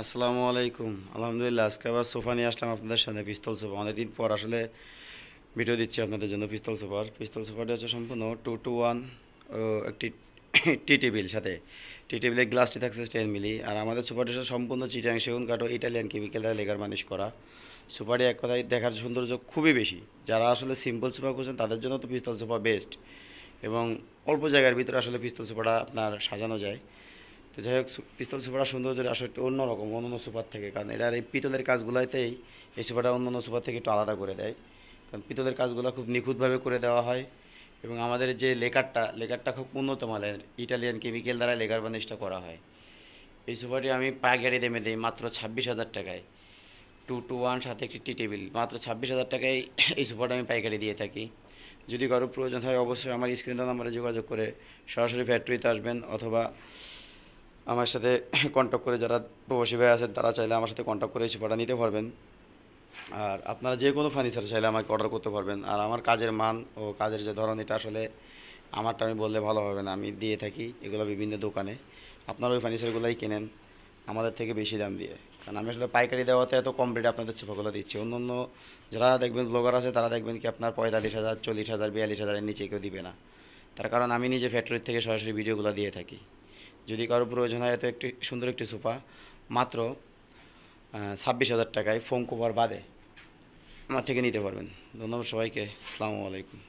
আসসালামু আলাইকুম। আলহামদুলিল্লাহ, আজকে আবার সোফা নিয়ে আসলাম আপনাদের সামনে। পিস্তল সোফা অনেকদিন পর আসলে ভিডিও দিচ্ছি আপনাদের জন্য। পিস্তল সোফাটি হচ্ছে সম্পূর্ণ 2-to-1 একটি টি টেবিল সাথে টি টেবিলের গ্লাসটি থাকছে 10 মিলি। আর আমাদের সোফাটি হচ্ছে সম্পূর্ণ চিটাং সেগুন কাঠ ও ইটালিয়ান কেমিক্যাল দ্বারা লেগার মানিশ করা। সোফাটি এক কথায় দেখার সৌন্দর্য খুবই বেশি। যারা আসলে সিম্পল সোফা করছেন তাদের জন্য তো পিস্তল সোফা বেস্ট, এবং অল্প জায়গার ভিতরে আসলে পিস্তল সোফাটা আপনার সাজানো যায়। তো যাই হোক, পিস্তল সুপারটা সৌন্দর্য আসলে একটু অন্যরকম অন্যান্য সুপার থেকে, কারণ এটার এই পিতলের কাজগুলোতেই এই সুপারটা অন্যান্য সুপার থেকে একটু আলাদা করে দেয়। কারণ পিতলের কাজগুলো খুব নিখুঁতভাবে করে দেওয়া হয়, এবং আমাদের যে লেকারটা খুব উন্নত মানের ইটালিয়ান কেমিক্যাল দ্বারা লেকার বার্নিশটা করা হয়। এই সুপারটি আমি পাইকারি দামে দিই মাত্র 26,000 টাকায়। 2-to-1 সাথে একটি টি টেবিল মাত্র 26,000 টাকায় এই সুপারটা আমি পাইকারি দিয়ে থাকি। যদি কারো প্রয়োজন হয় অবশ্যই আমার স্ক্রিন নাম্বারে যোগাযোগ করে সরাসরি ফ্যাক্টরিতে আসবেন, অথবা আমার সাথে কন্ট্যাক্ট করে, যারা প্রবাসী ভাই আছেন তারা চাইলে আমার সাথে কন্ট্যাক্ট করে সোফাটা নিতে পারবেন। আর আপনারা যে কোনো ফার্নিচার চাইলে আমাকে অর্ডার করতে পারবেন। আর আমার কাজের মান ও কাজের যে ধরন, এটা আসলে আমারটা আমি বললে ভালো হবে না, আমি দিয়ে থাকি এগুলো বিভিন্ন দোকানে। আপনারা ওই ফার্নিচারগুলোই কেনেন আমাদের থেকে বেশি দাম দিয়ে, কারণ আমি আসলে পাইকারি দেওয়াতে এত কম রেটে আপনাদের সোফাগুলো দিচ্ছি। অন্য অন্য যারা দেখবেন ব্লগার আছে তারা দেখবেন কি আপনার 45,000, 40,000, 42,000-এর নিচে কেউ দিবে না। তার কারণ আমি নিজে ফ্যাক্টরির থেকে সরাসরি ভিডিওগুলো দিয়ে থাকি। যদি কারো প্রয়োজন হয় এত একটি সুন্দর একটি সোফা মাত্র 26,000 টাকায় ফোম কভার বাদে আমার থেকে নিতে পারবেন। ধন্যবাদ সবাইকে। আসসালামু আলাইকুম।